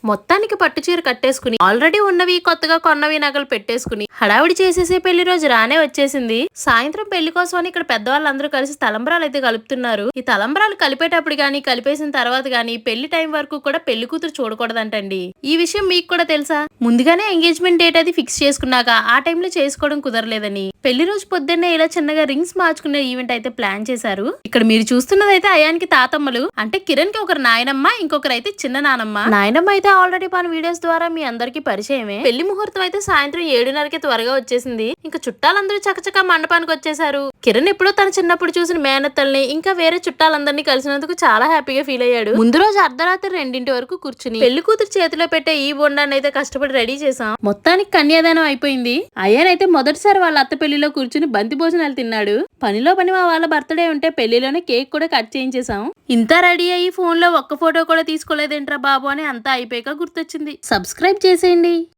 మొత్తానికి పట్టు చీర కట్టేసుకుని ఆల్రెడీ ఉన్నవి కొత్తగా కొన్నవి నగలు పెట్టేసుకుని హడావిడి చేసేసే పెళ్లి రోజు రానే వచ్చేసింది. సాయంత్రం పెళ్లి కోసం ఇక్కడ పెద్దవాళ్ళందరూ కలిసి తలంబ్రాలు అయితే కలుపుతున్నారు. ఈ తలంబ్రాలు కలిపేటప్పుడు గానీ కలిపేసిన తర్వాత గానీ పెళ్లి టైం వరకు కూడా పెళ్లి కూతురు చూడకూడదంటండి. ఈ విషయం మీకు కూడా తెలుసా? ముందుగానే ఎంగేజ్మెంట్ డేట్ అది ఫిక్స్ చేసుకున్నాక ఆ టైంలో చేసుకోవడం కుదరలేదని పెళ్లి రోజు పొద్దున్నే ఇలా చిన్నగా రింగ్స్ మార్చుకునే ఈవెంట్ అయితే ప్లాన్ చేశారు. ఇక్కడ మీరు చూస్తున్నదైతే అయానికి తాతమ్మలు, అంటే కిరణ్ కి ఒకరు నాయనమ్మ, ఇంకొకరు అయితే చిన్న నానమ్మ. నాయనమ్మ అయితే ఆల్రెడీ మన వీడియోస్ ద్వారా మీ అందరికి పరిచయమే. పెళ్లి ముహూర్తం అయితే సాయంత్రం 7:30కి త్వరగా వచ్చేసింది. ఇంకా చుట్టాలందరూ చకచకా మండపానికి వచ్చేసారు. కిరణ్ ఎప్పుడో తన చిన్నప్పుడు చూసిన మేనత్తల్ని ఇంకా వేరే చుట్టాలందరినీ కలిసినందుకు చాలా హ్యాపీగా ఫీల్ అయ్యాడు. ముందు రోజు అర్ధరాత్రి 2 వరకు కూర్చుని పెళ్లి కూతురు చేతిలో పెట్టే ఈ బొండాన్ని అయితే కష్టపడి రెడీ చేసాం. మొత్తానికి కన్యాదానం అయిపోయింది. అయ్యానైతే మొదటిసారి వాళ్ళ అత్త పెళ్లిలో కూర్చుని బంతి భోజనాలు తిన్నాడు. పనిలో పని మా వాళ్ళ బర్త్డే ఉంటే పెళ్లిలోనే కేక్ కూడా కట్ చేయించేసాం. ఇంత రెడీ అయ్యి ఫోన్ లో ఒక్క ఫోటో కూడా తీసుకోలేదేంట్రా బాబు అని అంతా అయిపోయాక గుర్తొచ్చింది. సబ్స్క్రైబ్ చేసేయండి.